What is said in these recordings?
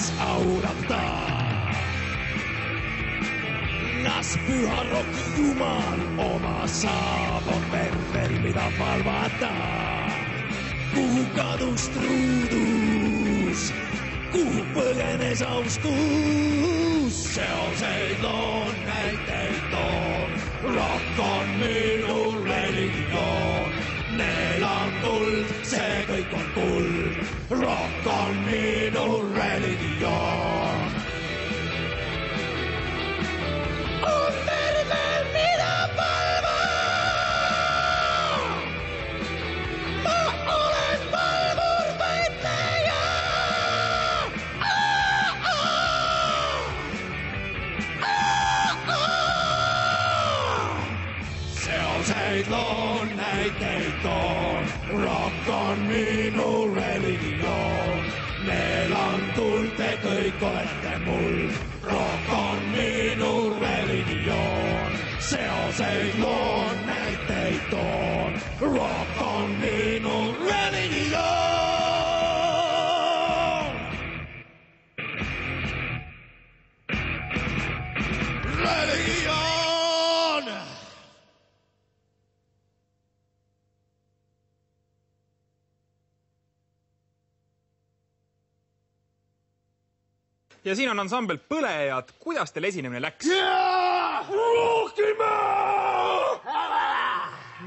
taas aurata. Nas pyhä rokki Jumal oma saapon perveri mitä valvata. Kuhu kadus truudus, kuhu põgene saustus. Se on seitloon, näiteiton, rock on minun religioon. Neil on tuld, see kõik on kuld, rock on minun religioon. On terve minä palvon! Mä olen palvon väittäjä! Se on seitloon, näiteiton, rock on minun religioon. Neil on tuld, te kõik olette mul, rock on minun religioon. Se on seitloon, näiteiton, rock on minun religioon. Religioon! Ja siin on ansambel Põlejad. Kuidas teil esinemine läks? Rohkime!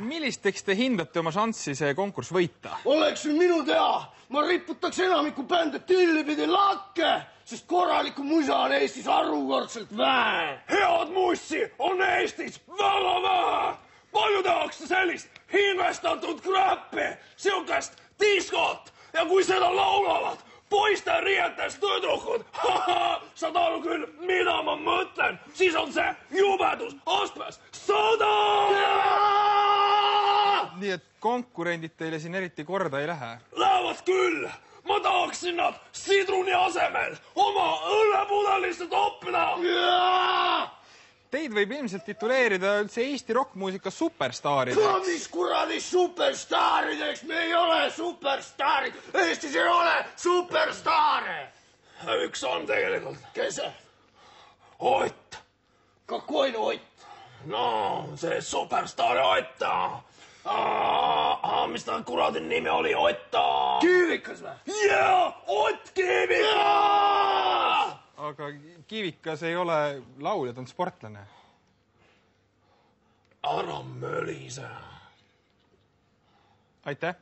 Millist tekst te hindate oma šanssi see konkurss võita? Oleks minu teha, ma riputaks enamiku bände tillipidi lakke, sest korraliku musa on Eestis arvukordselt vähe. Head mussi on Eestis väga vähe. Palju tehakse sellist hinvestatud krappi, siukest diskot ja kui seda laulavad poiste riietes tüdrukud, saad aru küll, mida ma mõtlen, siis on see jubedus astmes 100! Nii et konkurendid teile siin eriti korda ei lähe? Lähevad küll! Ma tahaksin nad sidruni asemel oma õllepudelisse toppida! Teid võib ilmselt tituleerida üldse Eesti rockmuusika superstaarideks. Mis kuradi superstaarideks? Me ei ole superstaarid. Eestis ei ole superstaare. Üks on tegelikult. Kes see? Ott. Kakoin Ott? No, see superstaari Otta. Mis ta kuradi nimi oli? Otta. Kiivikas või? Jaa, Ott Kiivikas! Aga Kiivikas ei ole laulja, ta on sportlane. Ära mölise. Aitäh!